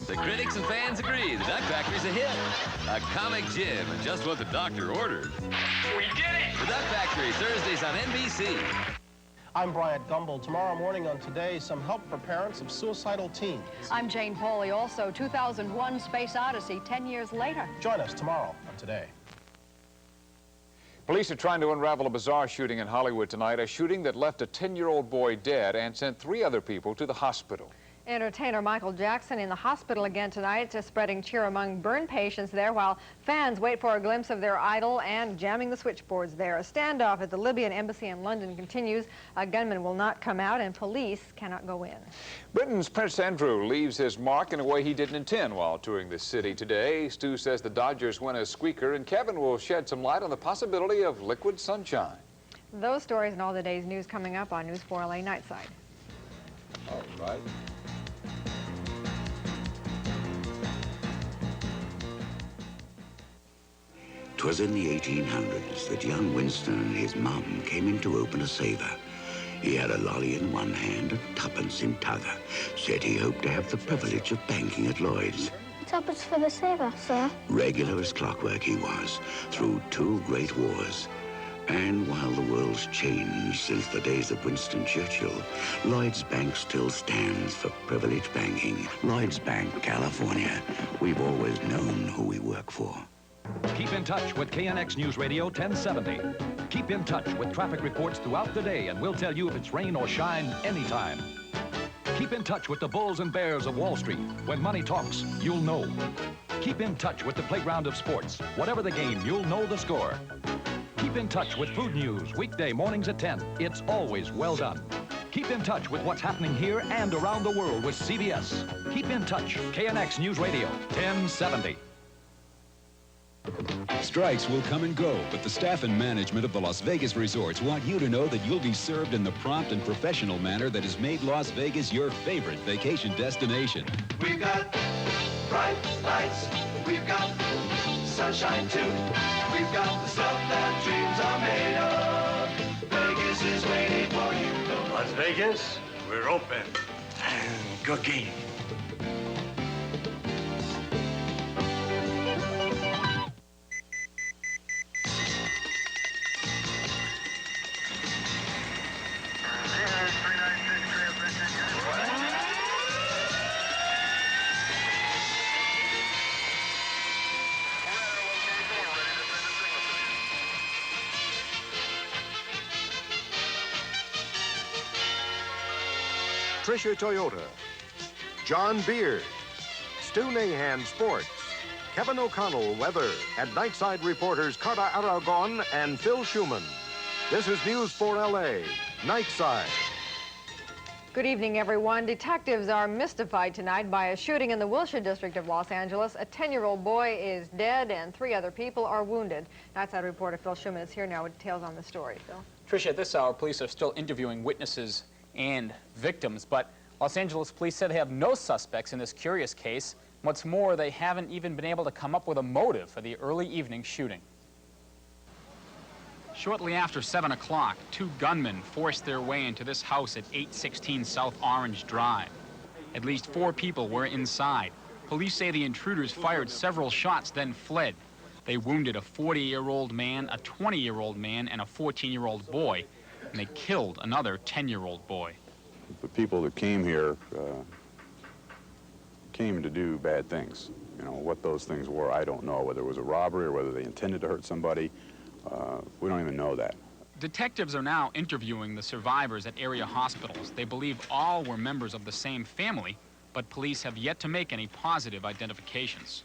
The critics and fans agree the Duck Factory's a hit. A comic gem and just what the doctor ordered. We did it! The Duck Factory, Thursdays on NBC. I'm Bryant Gumbel. Tomorrow morning on Today, some help for parents of suicidal teens. I'm Jane Pauley. Also, 2001 Space Odyssey, 10 years later. Join us tomorrow on Today. Police are trying to unravel a bizarre shooting in Hollywood tonight, a shooting that left a 10-year-old boy dead and sent 3 other people to the hospital. Entertainer Michael Jackson in the hospital again tonight, spreading cheer among burn patients there, while fans wait for a glimpse of their idol and jamming the switchboards there. A standoff at the Libyan embassy in London continues. A gunman will not come out and police cannot go in. Britain's Prince Andrew leaves his mark in a way he didn't intend while touring the city today. Stu says the Dodgers win a squeaker, and Kevin will shed some light on the possibility of liquid sunshine. Those stories and all the day's news coming up on News 4 LA Nightside. All right. 'Twas in the 1800s that young Winston and his mum came in to open a saver. He had a lolly in one hand and tuppence in t'other. Said he hoped to have the privilege of banking at Lloyd's. Tuppence for the saver, sir. Regular as clockwork he was, through 2 great wars. And while the world's changed since the days of Winston Churchill, Lloyd's Bank still stands for privileged banking. Lloyd's Bank, California. We've always known who we work for. Keep in touch with KNX News Radio 1070. Keep in touch with traffic reports throughout the day, and we'll tell you if it's rain or shine anytime. Keep in touch with the bulls and bears of Wall Street. When money talks, you'll know. Keep in touch with the playground of sports. Whatever the game, you'll know the score. Keep in touch with food news, weekday mornings at 10. It's always well done. Keep in touch with what's happening here and around the world with CBS. Keep in touch. KNX News Radio 1070. Strikes will come and go, but the staff and management of the Las Vegas resorts want you to know that you'll be served in the prompt and professional manner that has made Las Vegas your favorite vacation destination. We've got bright lights. We've got sunshine too. We've got the stuff that dreams are made of. Vegas is waiting for you. Las Vegas, we're open and cooking. Tricia Toyota, John Beers, Stu Nahan Sports, Kevin O'Connell Weather, and Nightside reporters Carter Aragon and Phil Schumann. This is News 4 LA, Nightside. Good evening, everyone. Detectives are mystified tonight by a shooting in the Wilshire district of Los Angeles. A 10-year-old boy is dead and 3 other people are wounded. Nightside reporter Phil Schumann is here now with details on the story. Phil? Tricia, at this hour, police are still interviewing witnesses and victims, but Los Angeles police said they have no suspects in this curious case. What's more, they haven't even been able to come up with a motive for the early evening shooting. Shortly after 7 o'clock, 2 gunmen forced their way into this house at 816 South Orange Drive. At least 4 people were inside. Police say the intruders fired several shots, then fled. They wounded a 40-year-old man, a 20-year-old man, and a 14-year-old boy, and they killed another 10-year-old boy. The people that came here came to do bad things. You know, what those things were, I don't know. Whether it was a robbery or whether they intended to hurt somebody, we don't even know that. Detectives are now interviewing the survivors at area hospitals. They believe all were members of the same family, but police have yet to make any positive identifications.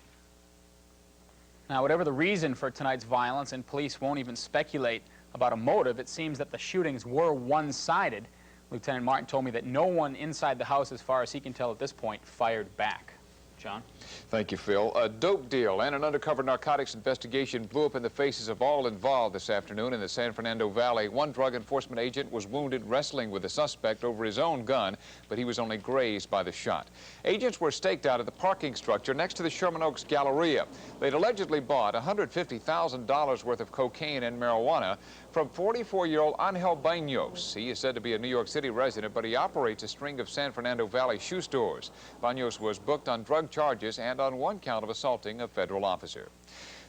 Now, whatever the reason for tonight's violence, and police won't even speculate about a motive, it seems that the shootings were one-sided. Lieutenant Martin told me that no one inside the house, as far as he can tell at this point, fired back. John? Thank you, Phil. A dope deal and an undercover narcotics investigation blew up in the faces of all involved this afternoon in the San Fernando Valley. One drug enforcement agent was wounded wrestling with a suspect over his own gun, but he was only grazed by the shot. Agents were staked out at the parking structure next to the Sherman Oaks Galleria. They'd allegedly bought $150,000 worth of cocaine and marijuana from 44-year-old Angel Baños. He is said to be a New York City resident, but he operates a string of San Fernando Valley shoe stores. Baños was booked on drug charges and on one count of assaulting a federal officer.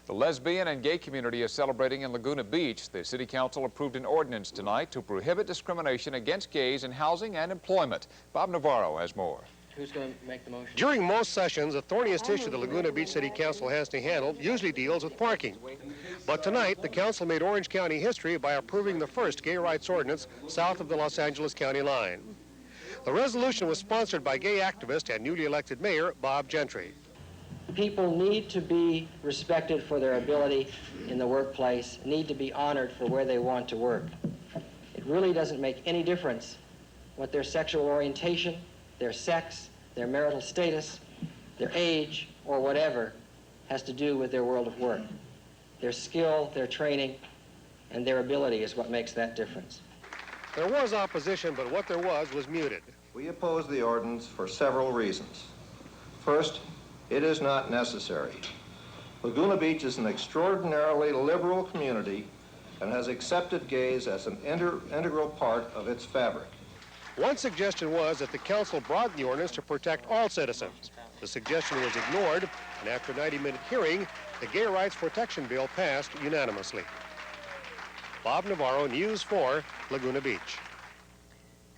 The lesbian and gay community is celebrating in Laguna Beach. The City Council approved an ordinance tonight to prohibit discrimination against gays in housing and employment. Bob Navarro has more. Who's going to make the motion? During most sessions, the thorniest issue the Laguna Beach City Council has to handle usually deals with parking. But tonight, the council made Orange County history by approving the first gay rights ordinance south of the Los Angeles County line. The resolution was sponsored by gay activist and newly elected mayor Bob Gentry. People need to be respected for their ability in the workplace, need to be honored for where they want to work. It really doesn't make any difference what their sexual orientation, their sex, their marital status, their age, or whatever has to do with their world of work. Their skill, their training, and their ability is what makes that difference. There was opposition, but what there was muted. We oppose the ordinance for several reasons. First, it is not necessary. Laguna Beach is an extraordinarily liberal community and has accepted gays as an integral part of its fabric. One suggestion was that the council broaden the ordinance to protect all citizens. The suggestion was ignored, and after a 90-minute hearing, the Gay Rights Protection Bill passed unanimously. Bob Navarro, News 4, Laguna Beach.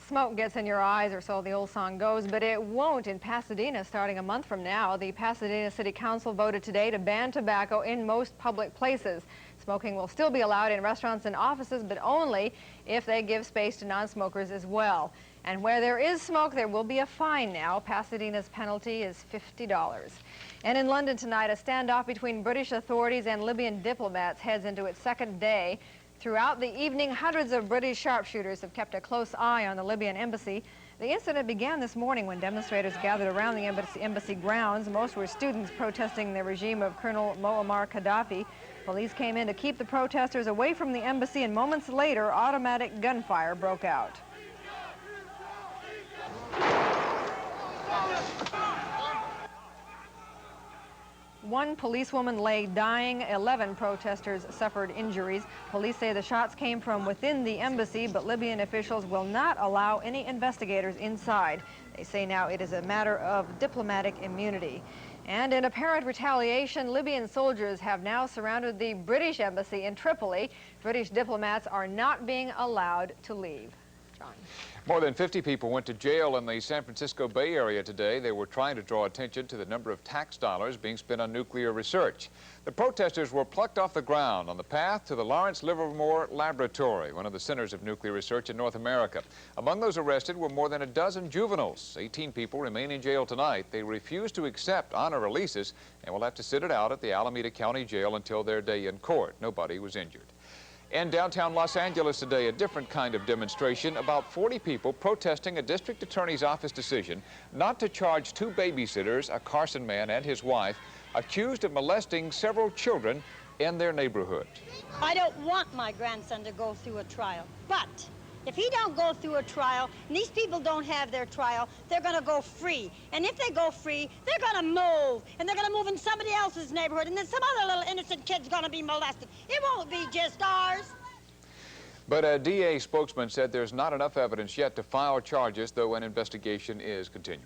Smoke gets in your eyes, or so the old song goes, but it won't in Pasadena starting a month from now. The Pasadena City Council voted today to ban tobacco in most public places. Smoking will still be allowed in restaurants and offices, but only if they give space to non-smokers as well. And where there is smoke, there will be a fine now. Pasadena's penalty is $50. And in London tonight, a standoff between British authorities and Libyan diplomats heads into its second day. Throughout the evening, hundreds of British sharpshooters have kept a close eye on the Libyan embassy. The incident began this morning when demonstrators gathered around the embassy grounds. Most were students protesting the regime of Colonel Muammar Gaddafi. Police came in to keep the protesters away from the embassy, and moments later, automatic gunfire broke out. One policewoman lay dying. 11 protesters suffered injuries. Police say the shots came from within the embassy, but Libyan officials will not allow any investigators inside. They say now it is a matter of diplomatic immunity. And in apparent retaliation, Libyan soldiers have now surrounded the British embassy in Tripoli. British diplomats are not being allowed to leave. John. More than 50 people went to jail in the San Francisco Bay Area today. They were trying to draw attention to the number of tax dollars being spent on nuclear research. The protesters were plucked off the ground on the path to the Lawrence Livermore Laboratory, one of the centers of nuclear research in North America. Among those arrested were more than a dozen juveniles. 18 people remain in jail tonight. They refuse to accept honor releases and will have to sit it out at the Alameda County Jail until their day in court. Nobody was injured. In downtown Los Angeles today, a different kind of demonstration. About 40 people protesting a district attorney's office decision not to charge 2 babysitters, a Carson man and his wife, accused of molesting several children in their neighborhood. I don't want my grandson to go through a trial, but if he don't go through a trial, and these people don't have their trial, they're going to go free. And if they go free, they're going to move. And they're going to move in somebody else's neighborhood. And then some other little innocent kid's going to be molested. It won't be just ours. But a DA spokesman said there's not enough evidence yet to file charges, though an investigation is continuing.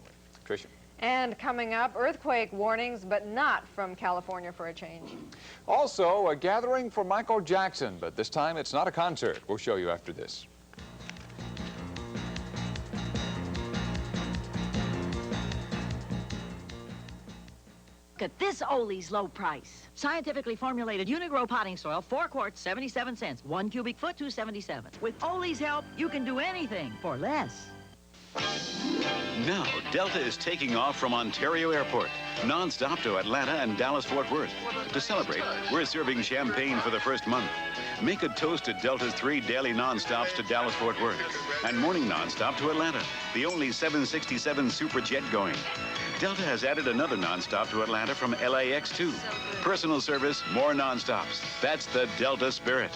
Tricia. And coming up, earthquake warnings, but not from California for a change. Also, a gathering for Michael Jackson, but this time it's not a concert. We'll show you after this. Look at this Ole's low price. Scientifically formulated Unigrow potting soil, 4 quarts, 77 cents. 1 cubic foot, $2.77. With Ole's help, you can do anything for less. Now, Delta is taking off from Ontario Airport, non-stop to Atlanta and Dallas-Fort Worth. To celebrate, we're serving champagne for the first month. Make a toast to Delta's 3 daily non-stops to Dallas-Fort Worth and morning non-stop to Atlanta, the only 767 Superjet going. Delta has added another non-stop to Atlanta from LAX too. Personal service, more non-stops. That's the Delta spirit.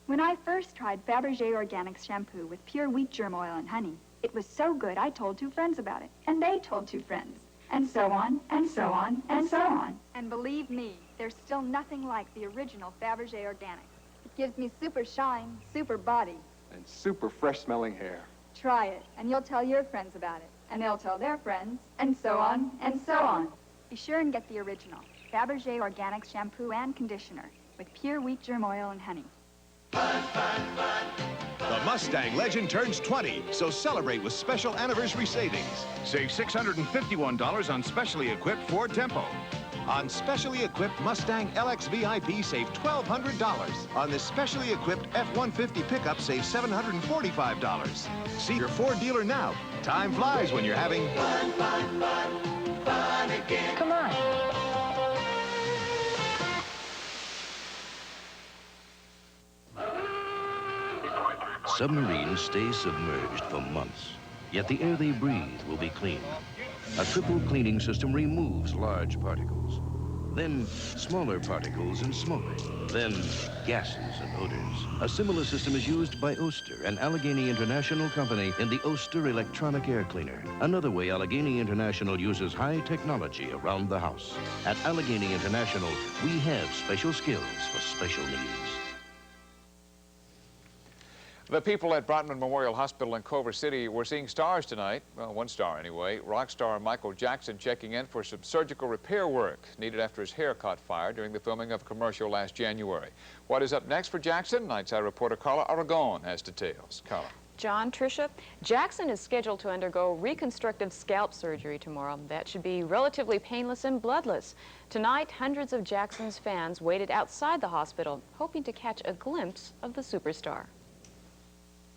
When I first tried Fabergé Organics shampoo with pure wheat germ oil and honey, it was so good I told 2 friends about it, and they told 2 friends. and so on, and so on, and so on. And believe me, there's still nothing like the original Fabergé Organics. It gives me super shine, super body. And super fresh-smelling hair. Try it, and you'll tell your friends about it. And they'll tell their friends, and so on, and so on. Be sure and get the original Fabergé Organics shampoo and conditioner with pure wheat germ oil and honey. The Mustang Legend turns 20, so celebrate with special anniversary savings. Save $651 on specially equipped Ford Tempo. On specially equipped Mustang LX VIP, save $1,200. On this specially equipped F-150 pickup, save $745. See your Ford dealer now. Time flies when you're having fun, fun, fun, fun again. Come on. Submarines stay submerged for months, yet the air they breathe will be clean. A triple cleaning system removes large particles, then smaller particles and smoke, then gases and odors. A similar system is used by Oster, an Allegheny International company, in the Oster Electronic Air Cleaner. Another way Allegheny International uses high technology around the house. At Allegheny International, we have special skills for special needs. The people at Brotman Memorial Hospital in Culver City were seeing stars tonight. Well, one star anyway. Rock star Michael Jackson checking in for some surgical repair work needed after his hair caught fire during the filming of a commercial last January. What is up next for Jackson? Nightside reporter Carla Aragon has details. Carla. John, Tricia, Jackson is scheduled to undergo reconstructive scalp surgery tomorrow. That should be relatively painless and bloodless. Tonight, hundreds of Jackson's fans waited outside the hospital, hoping to catch a glimpse of the superstar.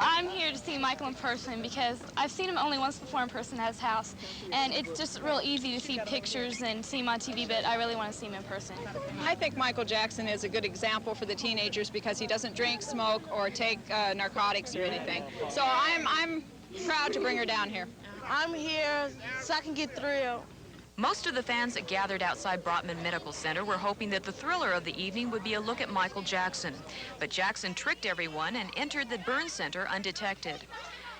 I'm here to see Michael in person because I've seen him only once before in person at his house, and it's just real easy to see pictures and see him on TV, but I really want to see him in person. I think Michael Jackson is a good example for the teenagers because he doesn't drink, smoke, or take narcotics or anything. So I'm proud to bring her down here. I'm here so I can get thrilled. Most of the fans that gathered outside Brotman Medical Center were hoping that the thriller of the evening would be a look at Michael Jackson. But Jackson tricked everyone and entered the burn center undetected.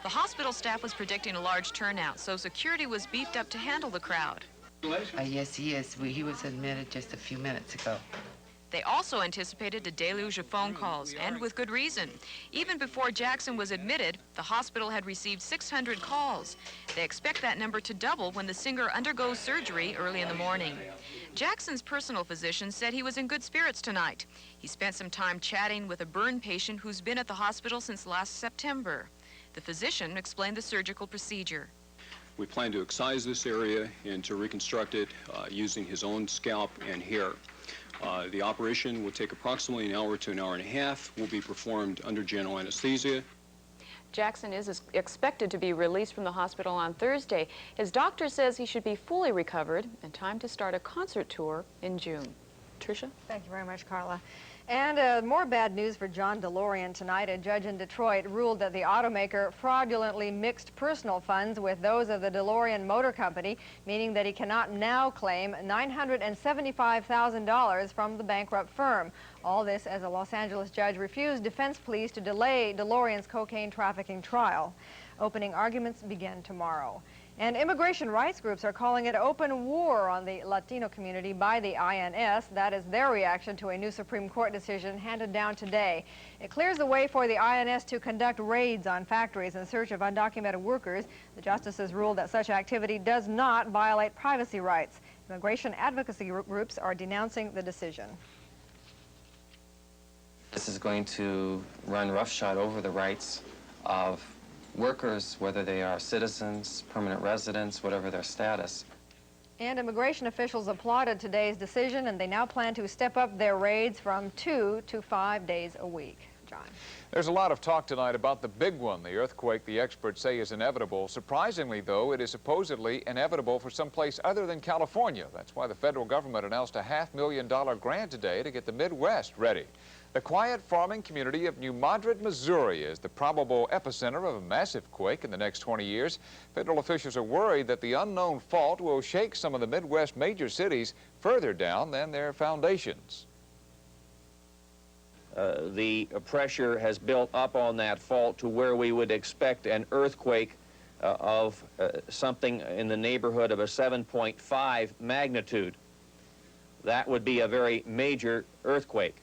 The hospital staff was predicting a large turnout, so security was beefed up to handle the crowd. Yes, he is. He was admitted just a few minutes ago. They also anticipated a deluge of phone calls, and with good reason. Even before Jackson was admitted, the hospital had received 600 calls. They expect that number to double when the singer undergoes surgery early in the morning. Jackson's personal physician said he was in good spirits tonight. He spent some time chatting with a burn patient who's been at the hospital since last September. The physician explained the surgical procedure. We plan to excise this area and to reconstruct it using his own scalp and hair. The operation will take approximately an hour to an hour and a half. Will be performed under general anesthesia. Jackson is expected to be released from the hospital on Thursday. His doctor says he should be fully recovered and time to start a concert tour in June. Tricia? Thank you very much, Carla. And more bad news for John DeLorean tonight. A judge in Detroit ruled that the automaker fraudulently mixed personal funds with those of the DeLorean Motor Company, meaning that he cannot now claim $975,000 from the bankrupt firm. All this as a Los Angeles judge refused defense pleas to delay DeLorean's cocaine trafficking trial. Opening arguments begin tomorrow. And immigration rights groups are calling it open war on the Latino community by the INS. That is their reaction to a new Supreme Court decision handed down today. It clears the way for the INS to conduct raids on factories in search of undocumented workers. The justices ruled that such activity does not violate privacy rights. Immigration advocacy groups are denouncing the decision. This is going to run roughshod over the rights of workers, whether they are citizens, permanent residents, whatever their status. And immigration officials applauded today's decision, and they now plan to step up their raids from 2 to 5 days a week. John. There's a lot of talk tonight about the big one, the earthquake the experts say is inevitable. Surprisingly, though, it is supposedly inevitable for someplace other than California. That's why the federal government announced a $500,000 grant today to get the Midwest ready. The quiet farming community of New Madrid, Missouri is the probable epicenter of a massive quake in the next 20 years. Federal officials are worried that the unknown fault will shake some of the Midwest major cities further down than their foundations. The pressure has built up on that fault to where we would expect an earthquake of something in the neighborhood of a 7.5 magnitude. That would be a very major earthquake.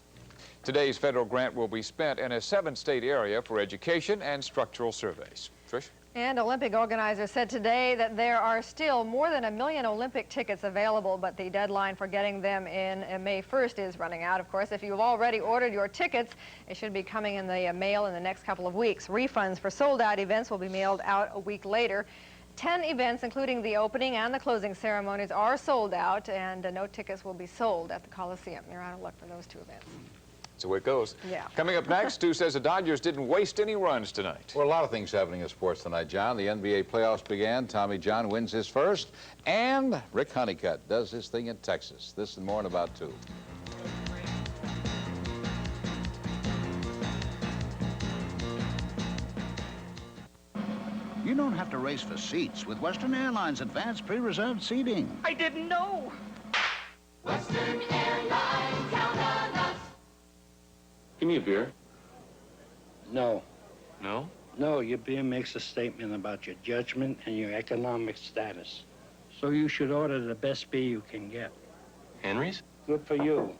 Today's federal grant will be spent in a 7-state area for education and structural surveys. Trish? And Olympic organizers said today that there are still more than 1 million Olympic tickets available, but the deadline for getting them in May 1st is running out. Of course, if you've already ordered your tickets, it should be coming in the mail in the next couple of weeks. Refunds for sold-out events will be mailed out a week later. 10 events, including the opening and the closing ceremonies, are sold out, and no tickets will be sold at the Coliseum. You're out of luck for those 2 events. That's the way it goes. Yeah. Coming up next, Stu says the Dodgers didn't waste any runs tonight. Well, a lot of things happening in sports tonight, John. The NBA playoffs began. Tommy John wins his first. And Rick Honeycutt does his thing in Texas. This and more in about 2. You don't have to race for seats with Western Airlines advanced pre-reserved seating. I didn't know. Western Airlines, count on us. Give me a beer. No. No? No, your beer makes a statement about your judgment and your economic status. So you should order the best beer you can get. Henry's? Good for you.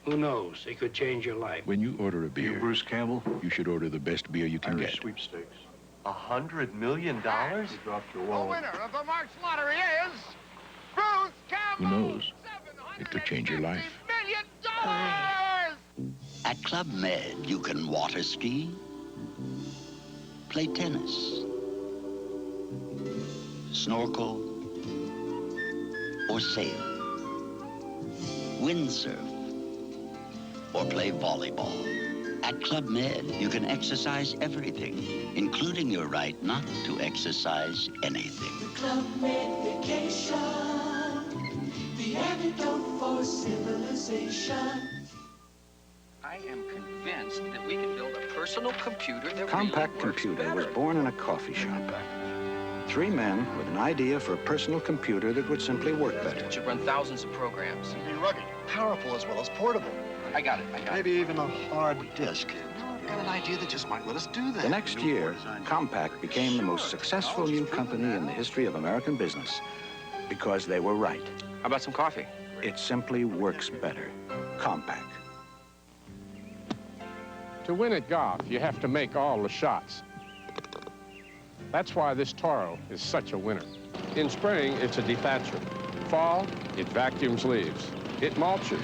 Who knows? It could change your life. When you order a beer, Bruce Campbell, you should order the best beer you can get. Sweepstakes. $100 million? You dropped your wallet. The winner of the March lottery is Bruce Campbell. Who knows? It could change your life. $1 million! At Club Med, you can water ski, play tennis, snorkel, or sail, windsurf, or play volleyball. At Club Med, you can exercise everything, including your right not to exercise anything. The Club Med vacation, the antidote for civilization. I am convinced that we can build a personal computer that Compact really works Computer better. was born in a coffee shop. 3 men with an idea for a personal computer that would simply work better. It should run thousands of programs. Be rugged, powerful as well as portable. I got it. Maybe even a hard disk. I've got an idea that just might let us do that. The next year, Compaq became the most successful new company in the history of American business because they were right. How about some coffee? It simply works better. Compaq. To win at golf, you have to make all the shots. That's why this Toro is such a winner. In spring, it's a dethatcher. Fall, it vacuums leaves. It mulches,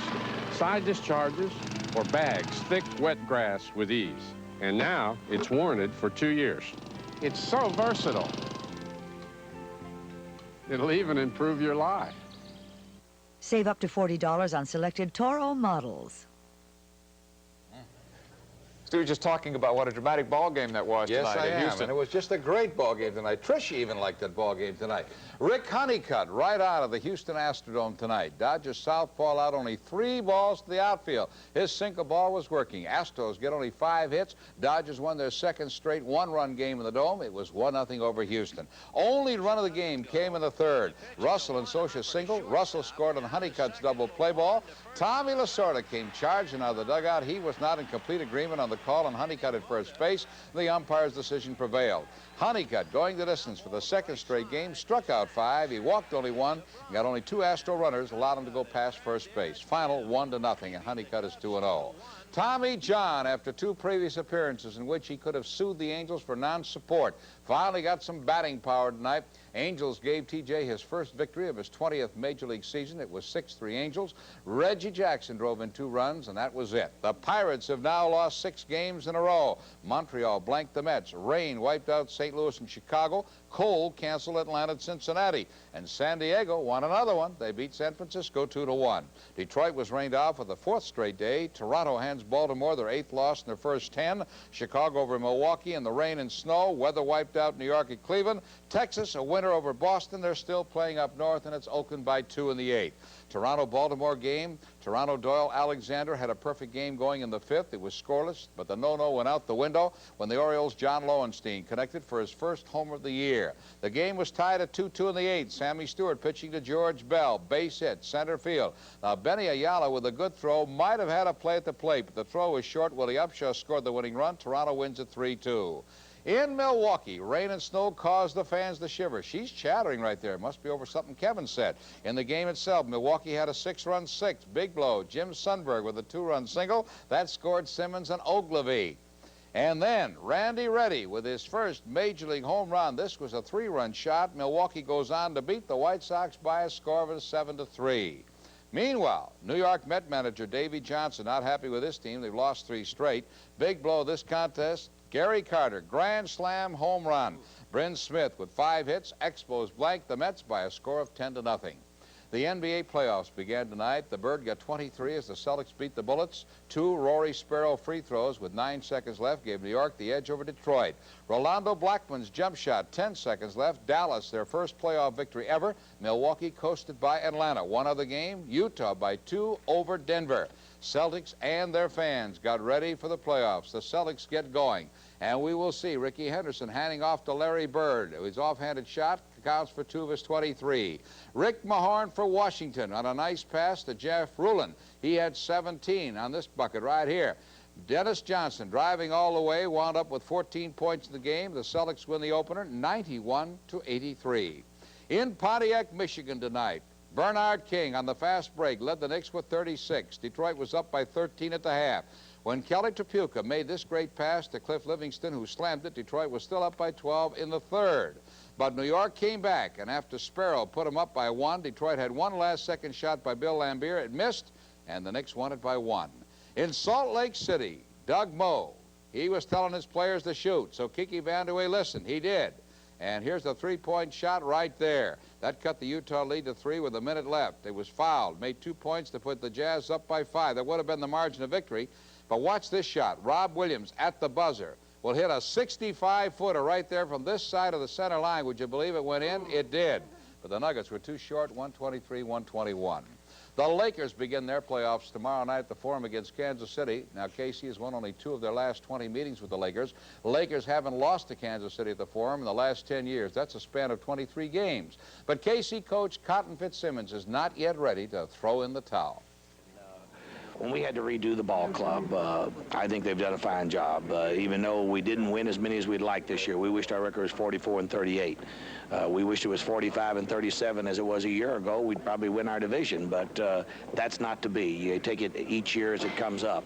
side discharges, or bags thick, wet grass with ease. And now, it's warranted for 2 years. It's so versatile. It'll even improve your life. Save up to $40 on selected Toro models. Stu was just talking about what a dramatic ball game that was Yes, tonight I in am, Houston. and it was just a great ball game tonight. Tricia even liked that ball game tonight. Rick Honeycutt right out of the Houston Astrodome tonight. Dodgers southpaw out only 3 balls to the outfield. His sinker ball was working. Astros get only 5 hits. Dodgers won their 2nd straight 1-run game in the Dome. It was 1-0 over Houston. Only run of the game came in the 3rd. Russell and Socha single. Russell scored on Honeycutt's double play ball. Tommy Lasorda came charging out of the dugout. He was not in complete agreement on the call on Honeycutt at first base. The umpire's decision prevailed. Honeycutt, going the distance for the 2nd straight game, struck out 5. He walked only 1. Got only 2 Astro runners, allowed him to go past first base. Final 1-0, and Honeycutt is 2-0. Tommy John, after 2 previous appearances in which he could have sued the Angels for non-support, finally got some batting power tonight. Angels gave TJ his first victory of his 20th Major League season. It was 6-3 Angels. Reggie Jackson drove in 2 runs, and that was it. The Pirates have now lost 6 games in a row. Montreal blanked the Mets. Rain wiped out St. Louis and Chicago. Cold canceled Atlanta and Cincinnati. And San Diego won another one. They beat San Francisco 2-1. Detroit was rained out for the 4th straight day. Toronto hands Baltimore their 8th loss in their first 10. Chicago over Milwaukee in the rain and snow. Weather wiped out New York and Cleveland. Texas a winner over Boston. They're still playing up north, and it's Oakland by 2 in the 8th. Toronto-Baltimore game. Toronto Doyle Alexander had a perfect game going in the 5th. It was scoreless, but the no-no went out the window when the Orioles' John Lowenstein connected for his first homer of the year. The game was tied at 2-2 in the 8th. Sammy Stewart pitching to George Bell. Base hit, center field. Now, Benny Ayala with a good throw might have had a play at the plate, but the throw was short. Willie Upshaw scored the winning run. Toronto wins at 3-2. In Milwaukee, rain and snow caused the fans to shiver. She's chattering right there. It must be over something Kevin said. In the game itself, Milwaukee had a 6-run sixth. Big blow. Jim Sundberg with a 2-run single. That scored Simmons and Ogilvie. And then Randy Reddy with his first Major League home run. This was a 3-run shot. Milwaukee goes on to beat the White Sox by a score of 7-3. Meanwhile, New York Met manager Davey Johnson not happy with his team. They've lost 3 straight. Big blow this contest. Gary Carter, grand slam home run. Bryn Smith with 5 hits. Expos blanked the Mets by a score of 10-0. The NBA playoffs began tonight. The Bird got 23 as the Celtics beat the Bullets. 2 Rory Sparrow free throws with 9 seconds left gave New York the edge over Detroit. Rolando Blackman's jump shot, 10 seconds left. Dallas, their first playoff victory ever. Milwaukee coasted by Atlanta. One other game, Utah by 2 over Denver. Celtics and their fans got ready for the playoffs. The Celtics get going. And we will see Ricky Henderson handing off to Larry Bird. His offhanded shot counts for 2 of his 23. Rick Mahorn for Washington on a nice pass to Jeff Rulin. He had 17 on this bucket right here. Dennis Johnson driving all the way, wound up with 14 points in the game. The Celtics win the opener 91-83. In Pontiac, Michigan tonight, Bernard King on the fast break led the Knicks with 36. Detroit was up by 13 at the half. When Kelly Tripucka made this great pass to Cliff Livingston, who slammed it, Detroit was still up by 12 in the third. But New York came back, and after Sparrow put them up by 1, Detroit had one last-second shot by Bill Lambier. It missed, and the Knicks won it by 1. In Salt Lake City, Doug Moe, he was telling his players to shoot, so Kiki Vandeweghe listened. He did. And here's the 3-point shot right there. That cut the Utah lead to 3 with a minute left. It was fouled, made 2 points to put the Jazz up by 5. That would have been the margin of victory. But watch this shot. Rob Williams at the buzzer will hit a 65-footer right there from this side of the center line. Would you believe it went in? It did. But the Nuggets were too short, 123-121. The Lakers begin their playoffs tomorrow night at the Forum against Kansas City. Now, KC has won only 2 of their last 20 meetings with the Lakers. The Lakers haven't lost to Kansas City at the Forum in the last 10 years. That's a span of 23 games. But KC coach Cotton Fitzsimmons is not yet ready to throw in the towel. When we had to redo the ball club, I think they've done a fine job. Even though we didn't win as many as we'd like this year. We wished our record was 44-38. We wished it was 45-37 as it was a year ago. We'd probably win our division, but that's not to be. You take it each year as it comes up.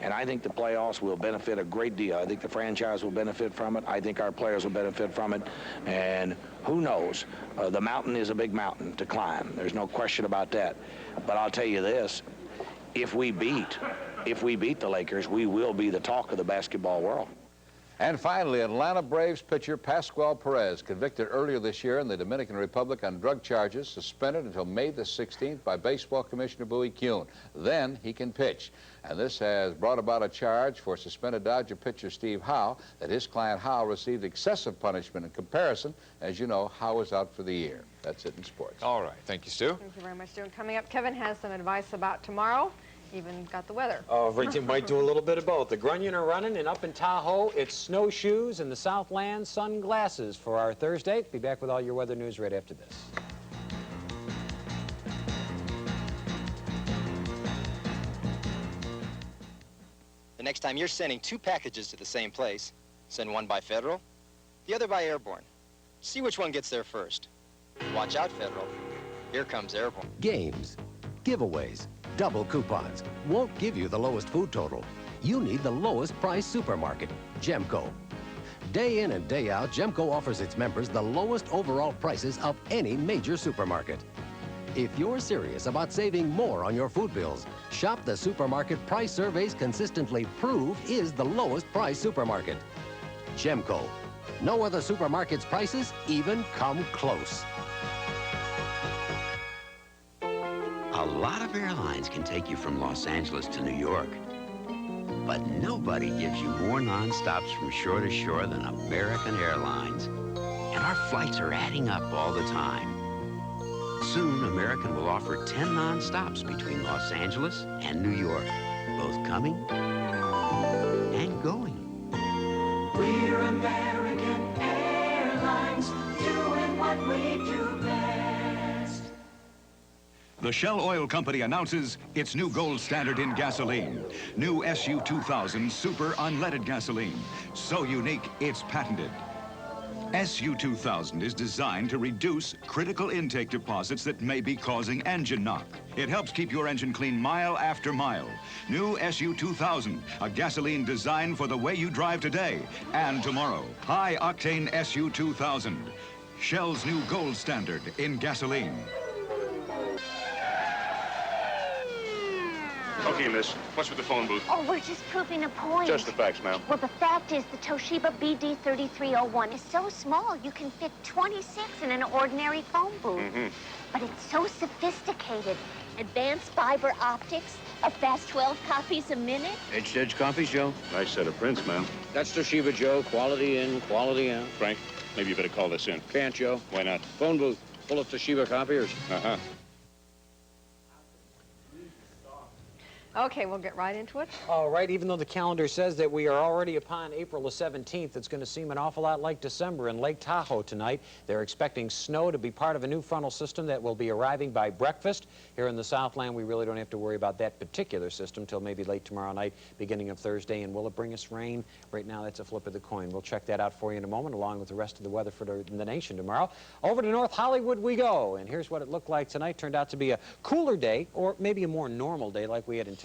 And I think the playoffs will benefit a great deal. I think the franchise will benefit from it. I think our players will benefit from it. And who knows? The mountain is a big mountain to climb. There's no question about that. But I'll tell you this. If we beat the Lakers, we will be the talk of the basketball world. And finally, Atlanta Braves pitcher Pascual Perez, convicted earlier this year in the Dominican Republic on drug charges, suspended until May the 16th by Baseball Commissioner Bowie Kuhn. Then he can pitch. And this has brought about a charge for suspended Dodger pitcher Steve Howe, that his client Howe received excessive punishment in comparison. As you know, Howe is out for the year. That's it in sports. All right. Thank you, Stu. Thank you very much, Stu. And coming up, Kevin has some advice about tomorrow. Even got the weather. Oh, we might do a little bit of both. The Grunion are running, and up in Tahoe, it's snowshoes and the Southland sunglasses for our Thursday. Be back with all your weather news right after this. The next time you're sending 2 packages to the same place, send one by Federal, the other by Airborne. See which one gets there first. Watch out, Federal. Here comes Airborne. Games, giveaways, double coupons won't give you the lowest food total. You need the lowest price supermarket, Gemco. Day in and day out, Gemco offers its members the lowest overall prices of any major supermarket. If you're serious about saving more on your food bills, shop the supermarket price surveys consistently prove is the lowest price supermarket. Gemco. No other supermarket's prices even come close. A lot of airlines can take you from Los Angeles to New York. But nobody gives you more non-stops from shore to shore than American Airlines. And our flights are adding up all the time. Soon, American will offer 10 non-stops between Los Angeles and New York, both coming and going. We're American Airlines, doing what we do best. The Shell Oil Company announces its new gold standard in gasoline. New SU-2000 Super Unleaded Gasoline. So unique, it's patented. SU-2000 is designed to reduce critical intake deposits that may be causing engine knock. It helps keep your engine clean mile after mile. New SU-2000, a gasoline designed for the way you drive today and tomorrow. High-octane SU-2000, Shell's new gold standard in gasoline. Okay, miss. What's with the phone booth? Oh, we're just proving a point. Just the facts, ma'am. Well, the fact is the Toshiba BD3301 is so small you can fit 26 in an ordinary phone booth. Mm-hmm. But it's so sophisticated. Advanced fiber optics, a fast 12 copies a minute. Edge copies, Joe? Nice set of prints, ma'am. That's Toshiba, Joe. Quality in, quality out. Frank, maybe you better call this in. Can't, Joe. Why not? Phone booth full of Toshiba copiers. Uh-huh. Okay, we'll get right into it. All right, even though the calendar says that we are already upon April the 17th, it's going to seem an awful lot like December in Lake Tahoe tonight. They're expecting snow to be part of a new frontal system that will be arriving by breakfast. Here in the Southland, we really don't have to worry about that particular system till maybe late tomorrow night, beginning of Thursday. And will it bring us rain? Right now, that's a flip of the coin. We'll check that out for you in a moment, along with the rest of the weather for the nation tomorrow. Over to North Hollywood we go. And here's what it looked like tonight. Turned out to be a cooler day, or maybe a more normal day like we had anticipated.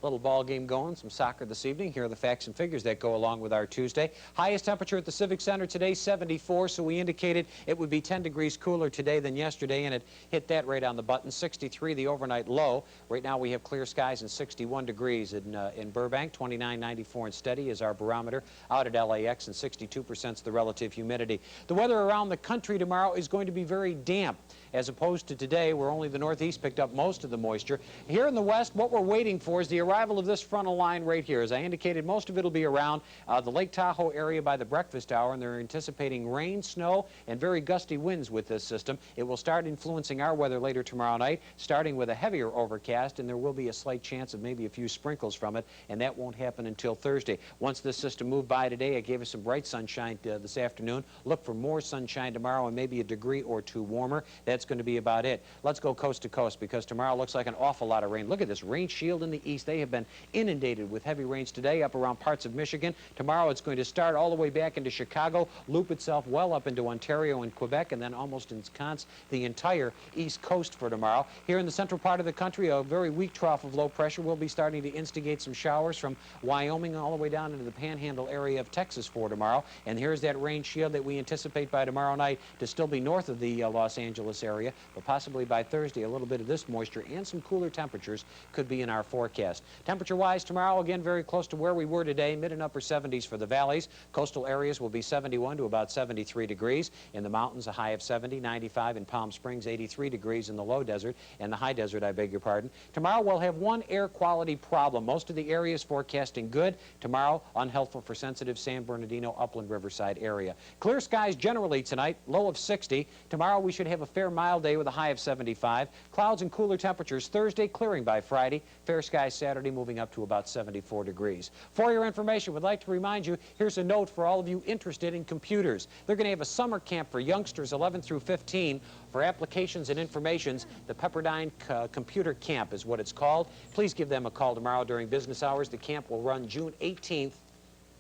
Little ball game going, some soccer this evening. Here are the facts and figures that go along with our Tuesday. Highest temperature at the Civic Center today, 74, so we indicated it would be 10 degrees cooler today than yesterday, and it hit that right on the button. 63, the overnight low. Right now we have clear skies and 61 degrees in Burbank. 29, 94 and steady is our barometer. Out at LAX, and 62% is the relative humidity. The weather around the country tomorrow is going to be very damp, as opposed to today, where only the Northeast picked up most of the moisture. Here in the West, what we're waiting for is the arrival of this frontal line right here. As I indicated, most of it will be around the Lake Tahoe area by the breakfast hour, and they're anticipating rain, snow, and very gusty winds with this system. It will start influencing our weather later tomorrow night, starting with a heavier overcast, and there will be a slight chance of maybe a few sprinkles from it, and that won't happen until Thursday. Once this system moved by today, it gave us some bright sunshine this afternoon. Look for more sunshine tomorrow and maybe a degree or two warmer. That's going to be about it. Let's go coast to coast, because tomorrow looks like an awful lot of rain. Look at this rain shield in the east. They have been inundated with heavy rains today up around parts of Michigan. Tomorrow it's going to start all the way back into Chicago, loop itself well up into Ontario and Quebec, and then almost ensconce the entire east coast for tomorrow. Here in the central part of the country, a very weak trough of low pressure will be starting to instigate some showers from Wyoming all the way down into the panhandle area of Texas for tomorrow. And here's that rain shield that we anticipate by tomorrow night to still be north of the Los Angeles area, but possibly by Thursday a little bit of this moisture and some cooler temperatures could be in our forecast. Temperature-wise tomorrow, again, very close to where we were today, mid and upper 70s for the valleys. Coastal areas will be 71 to about 73 degrees. In the mountains, a high of 70, 95 in Palm Springs, 83 degrees in the low desert, and the high desert, I beg your pardon. Tomorrow we'll have one air quality problem. Most of the areas forecasting good. Tomorrow, unhelpful for sensitive San Bernardino, Upland, Riverside area. Clear skies generally tonight, low of 60. Tomorrow we should have a fair mild day with a high of 75. Clouds and cooler temperatures Thursday, clearing by Friday. Fair skies Saturday, moving up to about 74 degrees. For your information, we'd like to remind you, here's a note for all of you interested in computers. They're going to have a summer camp for youngsters 11 through 15 for applications and informations. The Pepperdine Computer Camp is what it's called. Please give them a call tomorrow during business hours. The camp will run June 18th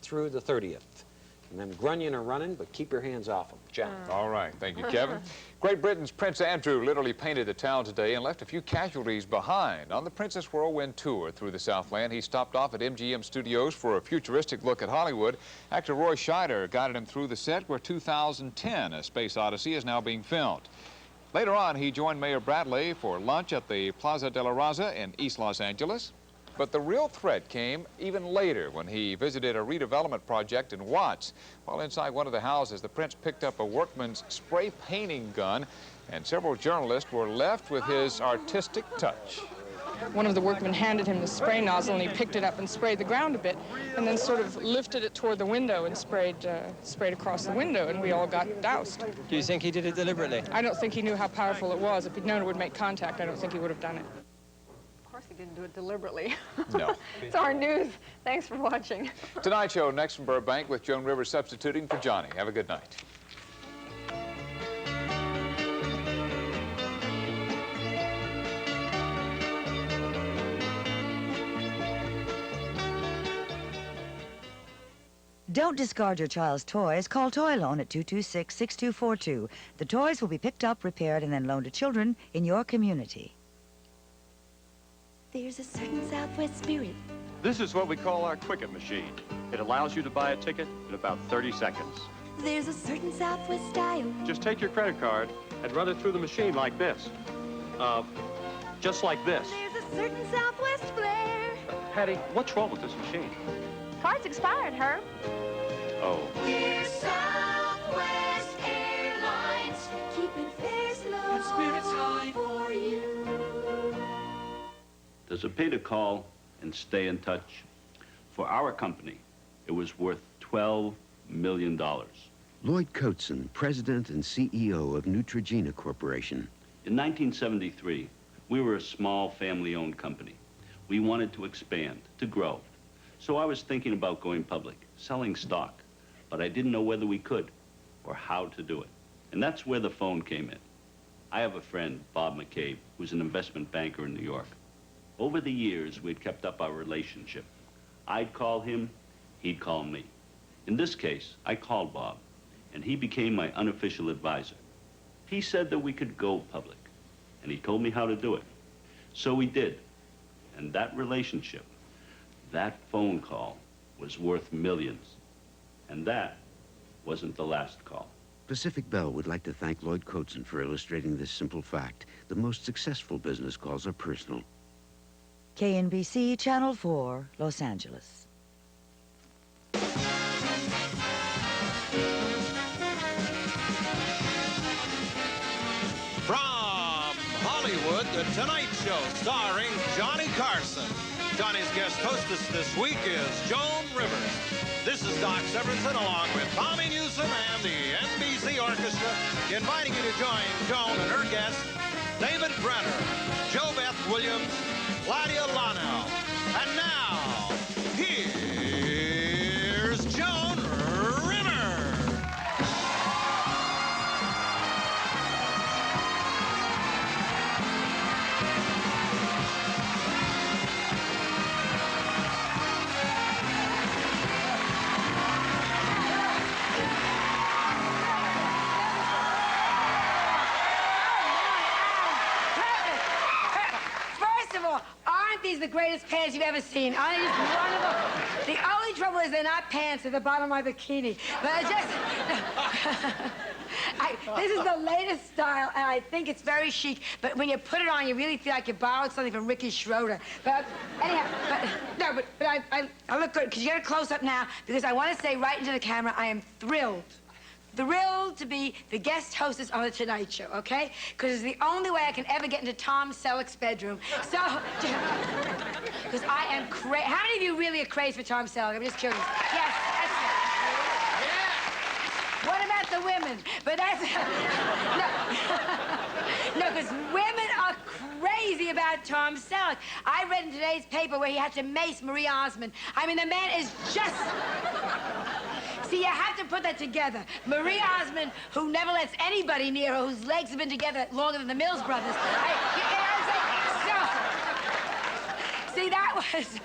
through the 30th. And them grunion are running, but keep your hands off them. John. All right. Thank you, Kevin. Great Britain's Prince Andrew literally painted the town today and left a few casualties behind. On the Princess Whirlwind tour through the Southland, he stopped off at MGM Studios for a futuristic look at Hollywood. Actor Roy Scheider guided him through the set where 2010, A Space Odyssey, is now being filmed. Later on, he joined Mayor Bradley for lunch at the Plaza de la Raza in East Los Angeles. But the real threat came even later when he visited a redevelopment project in Watts. While inside one of the houses, the prince picked up a workman's spray painting gun, and several journalists were left with his artistic touch. One of the workmen handed him the spray nozzle, and he picked it up and sprayed the ground a bit, and then sort of lifted it toward the window and sprayed across the window, and we all got doused. Do you think he did it deliberately? I don't think he knew how powerful it was. If he'd known it would make contact, I don't think he would have done it. Of course he didn't do it deliberately. No. It's our news. Thanks for watching. Tonight Show next from Burbank with Joan Rivers substituting for Johnny. Have a good night. Don't discard your child's toys. Call Toy Loan at 226-6242. The toys will be picked up, repaired, and then loaned to children in your community. There's a certain Southwest spirit. This is what we call our Quicket machine. It allows you to buy a ticket in about 30 seconds. There's a certain Southwest style. Just take your credit card and run it through the machine like this. Just like this. There's a certain Southwest flair. Patty, what's wrong with this machine? Card's expired, Herb. Oh. We're Southwest Airlines, keeping fares low and spirits high for you. Does it pay to call and stay in touch? For our company, it was worth $12 million. Lloyd Coatson, president and CEO of Neutrogena Corporation. In 1973, we were a small family-owned company. We wanted to expand, to grow. So I was thinking about going public, selling stock, but I didn't know whether we could or how to do it. And that's where the phone came in. I have a friend, Bob McCabe, who's an investment banker in New York. Over the years, we'd kept up our relationship. I'd call him, he'd call me. In this case, I called Bob, and he became my unofficial advisor. He said that we could go public, and he told me how to do it. So we did. And that relationship, that phone call, was worth millions. And that wasn't the last call. Pacific Bell would like to thank Lloyd Coatson for illustrating this simple fact. The most successful business calls are personal. KNBC Channel 4, Los Angeles. From Hollywood, The Tonight Show, starring Johnny Carson. Johnny's guest hostess this week is Joan Rivers. This is Doc Severinsen along with Tommy Newsom and the NBC Orchestra, inviting you to join Joan and her guests, David Brenner, Jo Beth Williams, Claudia Lano. And now, here's Joan Rivers. First of all, aren't these the greatest pants you've ever seen? Aren't they just wonderful? The only trouble is they're not pants, they're the bottom of my bikini. But I just... this is the latest style, and I think it's very chic. But when you put it on, you really feel like you borrowed something from Ricky Schroeder. But anyhow, I look good. Could you get a close-up now? Because I want to say right into the camera, I am thrilled to be the guest hostess on The Tonight Show, okay? Because it's the only way I can ever get into Tom Selleck's bedroom. So, because I am crazy. How many of you really are crazy for Tom Selleck? I'm just curious. Yes, that's it. Yeah. What about the women? But that's... No, because women are crazy about Tom Selleck. I read in today's paper where he had to mace Marie Osmond. I mean, the man is just... See, you have to put that together. Marie Osmond, who never lets anybody near her, whose legs have been together longer than the Mills brothers. You know what I'm saying? So, see, that was...